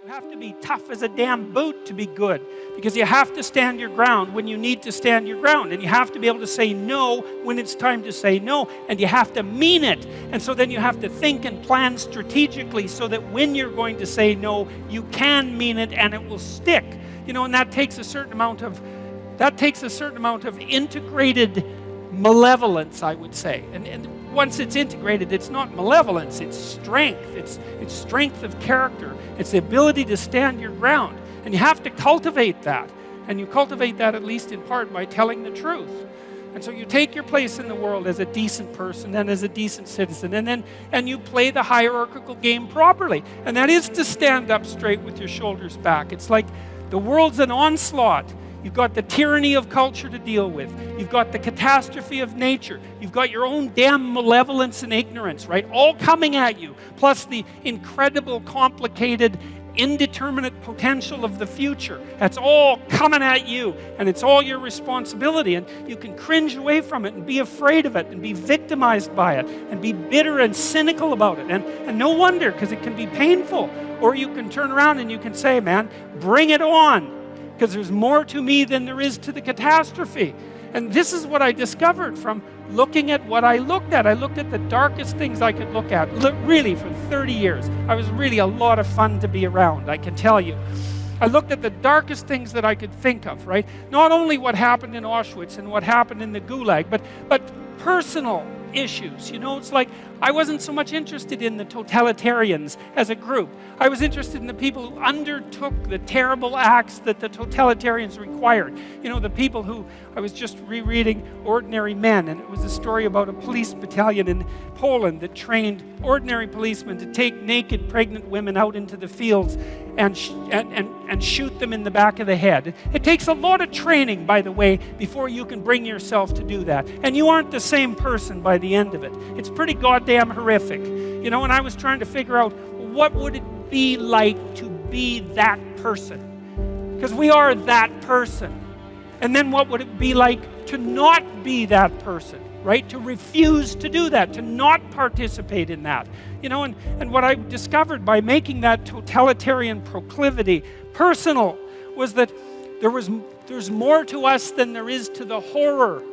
You have to be tough as a damn boot to be good, because you have to stand your ground when you need to stand your ground, and you have to be able to say no when it's time to say no, and you have to mean it. And so then you have to think and plan strategically so that when you're going to say no, you can mean it and it will stick. You know, and that takes a certain amount of integrated malevolence, I would say. And once it's integrated, it's not malevolence, it's strength. It's strength of character. It's the ability to stand your ground. And you have to cultivate that. And you cultivate that at least in part by telling the truth. And so you take your place in the world as a decent person and as a decent citizen, and you play the hierarchical game properly. And that is to stand up straight with your shoulders back. It's like the world's an onslaught. You've got the tyranny of culture to deal with. You've got the catastrophe of nature. You've got your own damn malevolence and ignorance, right? All coming at you. Plus the incredible, complicated, indeterminate potential of the future. That's all coming at you. And it's all your responsibility. And you can cringe away from it and be afraid of it and be victimized by it and be bitter and cynical about it. And no wonder, because it can be painful. Or you can turn around and you can say, man, bring it on. Because there's more to me than there is to the catastrophe. And this is what I discovered from looking at what I looked at. I looked at the darkest things I could look at. Really, for 30 years. I was really a lot of fun to be around, I can tell you. I looked at the darkest things that I could think of, right? Not only what happened in Auschwitz and what happened in the Gulag, but personal issues. You know, it's like I wasn't so much interested in the totalitarians as a group. I was interested in the people who undertook the terrible acts that the totalitarians required. You know, the people who, I was just rereading Ordinary Men, and it was a story about a police battalion in Poland that trained ordinary policemen to take naked pregnant women out into the fields and shoot them in the back of the head. It takes a lot of training, by the way, before you can bring yourself to do that. And you aren't the same person by the end of it. It's pretty goddamn horrific. You know, and I was trying to figure out, what would it be like to be that person? Because we are that person. And then what would it be like to not be that person, right? To refuse to do that, to not participate in that. You know, and what I discovered by making that totalitarian proclivity personal was that there's more to us than there is to the horror.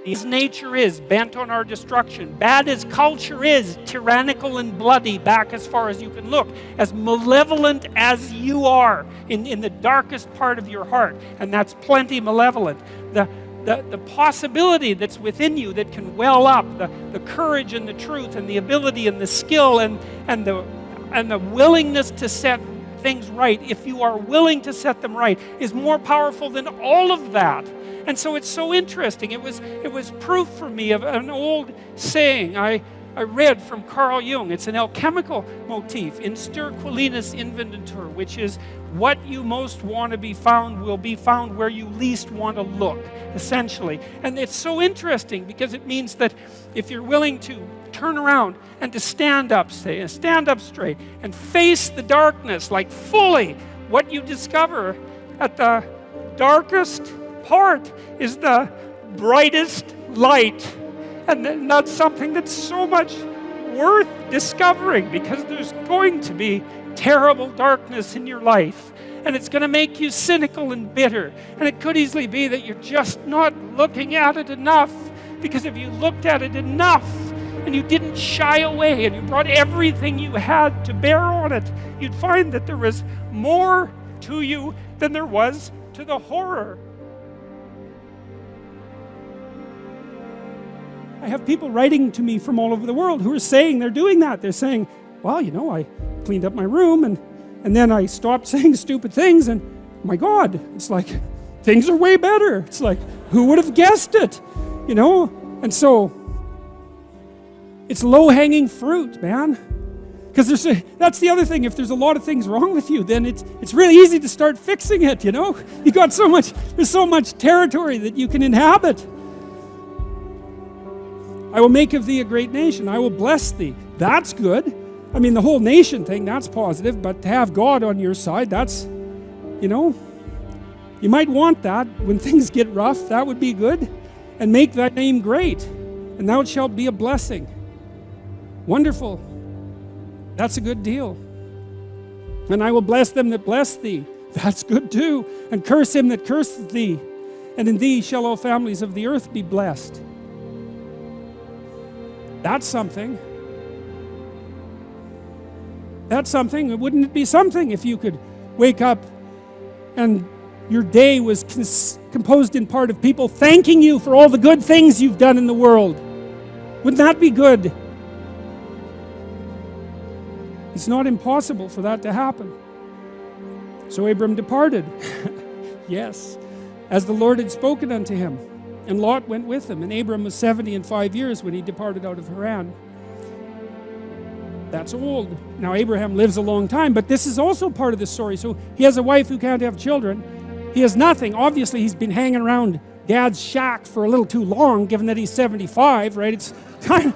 As nature is, bent on our destruction, bad as culture is, tyrannical and bloody, back as far as you can look, as malevolent as you are in the darkest part of your heart, and that's plenty malevolent. The possibility that's within you that can well up, the courage and the truth and the ability and the skill and the willingness to set things right, if you are willing to set them right, is more powerful than all of that. And so it's so interesting. It was proof for me of an old saying I read from Carl Jung. It's an alchemical motif, in stir qualinus inventur, which is what you most want to be found will be found where you least want to look, essentially. And it's so interesting because it means that if you're willing to turn around and to stand up, stand up straight and face the darkness like fully, what you discover at the darkest part is the brightest light. And that's something that's so much worth discovering, because there's going to be terrible darkness in your life. And it's going to make you cynical and bitter. And it could easily be that you're just not looking at it enough. Because if you looked at it enough and you didn't shy away and you brought everything you had to bear on it, you'd find that there was more to you than there was to the horror. I have people writing to me from all over the world who are saying they're doing that. They're saying, well, you know, I cleaned up my room and then I stopped saying stupid things, and my God, it's like, things are way better. It's like, who would have guessed it? You know? And so, it's low-hanging fruit, man. Because that's the other thing. If there's a lot of things wrong with you, then it's really easy to start fixing it, you know? There's so much territory that you can inhabit. I will make of thee a great nation. I will bless thee. That's good. I mean, the whole nation thing, that's positive. But to have God on your side, that's, you know, you might want that when things get rough. That would be good. And make thy name great, and thou shalt be a blessing. Wonderful. That's a good deal. And I will bless them that bless thee. That's good too. And curse him that curseth thee. And in thee shall all families of the earth be blessed. That's something. That's something. Wouldn't it be something if you could wake up and your day was composed in part of people thanking you for all the good things you've done in the world? Wouldn't that be good? It's not impossible for that to happen. So Abram departed. Yes, as the Lord had spoken unto him. And Lot went with him. And Abram was 70 and 5 years when he departed out of Haran. That's old. Now Abraham lives a long time, but this is also part of the story. So he has a wife who can't have children. He has nothing. Obviously, he's been hanging around Dad's shack for a little too long, given that he's 75, right? It's time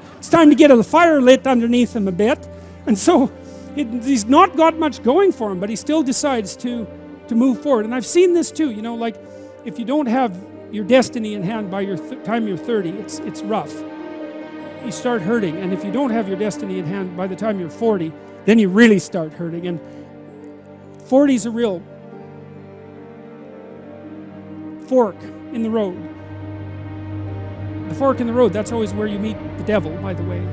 to get a fire lit underneath him a bit. And so he's not got much going for him, but he still decides to move forward. And I've seen this too, like if you don't have your destiny in hand by your time you're 30, it's rough. You start hurting. And if you don't have your destiny in hand by the time you're 40, then you really start hurting. And 40 is a real fork in the road. The fork in the road, that's always where you meet the devil, by the way.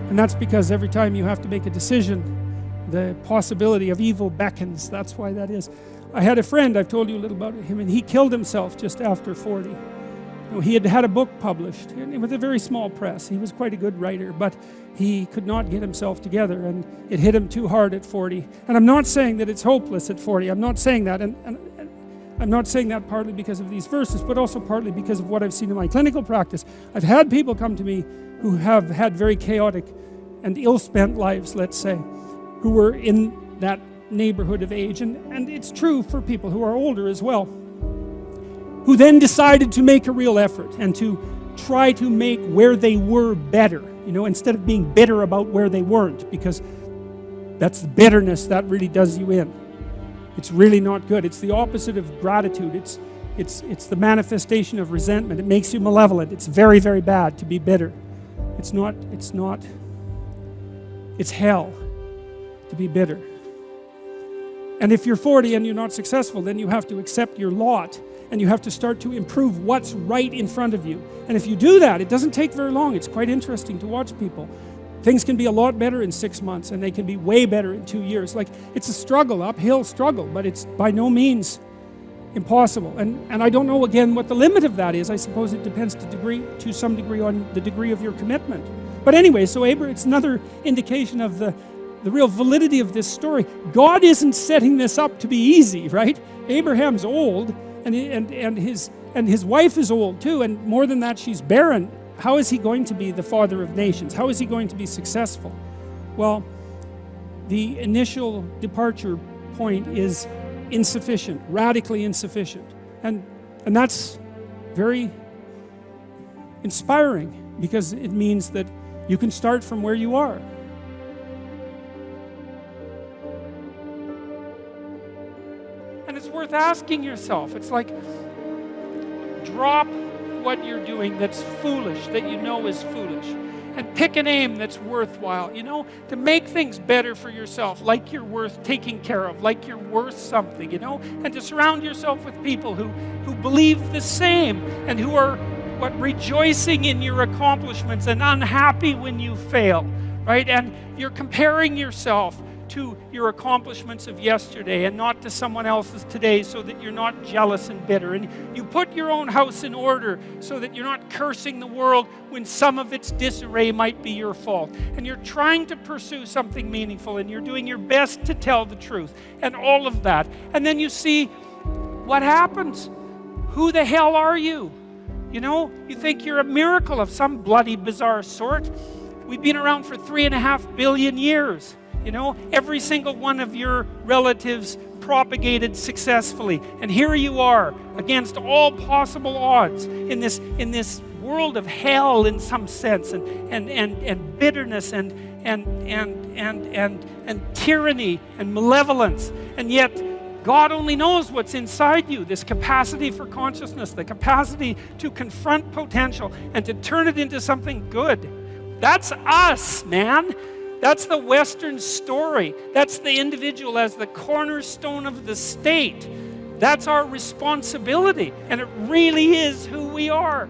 And that's because every time you have to make a decision, the possibility of evil beckons. That's why that is. I had a friend, I've told you a little about him, and he killed himself just after 40. He had had a book published with a very small press. He was quite a good writer, but he could not get himself together, and it hit him too hard at 40. And I'm not saying that it's hopeless at 40. I'm not saying that. And I'm not saying that partly because of these verses, but also partly because of what I've seen in my clinical practice. I've had people come to me who have had very chaotic and ill-spent lives, let's say, who were in that neighborhood of age. And it's true for people who are older as well, who then decided to make a real effort and to try to make where they were better, instead of being bitter about where they weren't, because that's the bitterness that really does you in. It's really not good. It's the opposite of gratitude. It's the manifestation of resentment. It makes you malevolent. It's very, very bad to be bitter. It's hell to be bitter. And if you're 40 and you're not successful, then you have to accept your lot, and you have to start to improve what's right in front of you. And if you do that, it doesn't take very long. It's quite interesting to watch people. Things can be a lot better in 6 months, and they can be way better in 2 years. It's a struggle, uphill struggle, but it's by no means impossible. And I don't know, again, what the limit of that is. I suppose it depends to some degree on the degree of your commitment. But anyway, so it's another indication of the real validity of this story. God isn't setting this up to be easy, right? Abraham's old, and his wife is old too, and more than that, she's barren. How is he going to be the father of nations? How is he going to be successful? Well, the initial departure point is insufficient, radically insufficient. And that's very inspiring, because it means that you can start from where you are. And it's worth asking yourself. It's like, drop what you're doing that's foolish, that you know is foolish, and pick an aim that's worthwhile, to make things better for yourself, like you're worth taking care of, like you're worth something, and to surround yourself with people who believe the same, and who are rejoicing in your accomplishments and unhappy when you fail, right? And you're comparing yourself to your accomplishments of yesterday and not to someone else's today, so that you're not jealous and bitter. And you put your own house in order so that you're not cursing the world when some of its disarray might be your fault. And you're trying to pursue something meaningful, and you're doing your best to tell the truth and all of that. And then you see what happens. Who the hell are you? You think you're a miracle of some bloody bizarre sort. We've been around for 3.5 billion years. Every single one of your relatives propagated successfully. And here you are, against all possible odds, in this world of hell in some sense, and bitterness and tyranny and malevolence. And yet God only knows what's inside you, this capacity for consciousness, the capacity to confront potential and to turn it into something good. That's us, man. That's the Western story. That's the individual as the cornerstone of the state. That's our responsibility, and it really is who we are.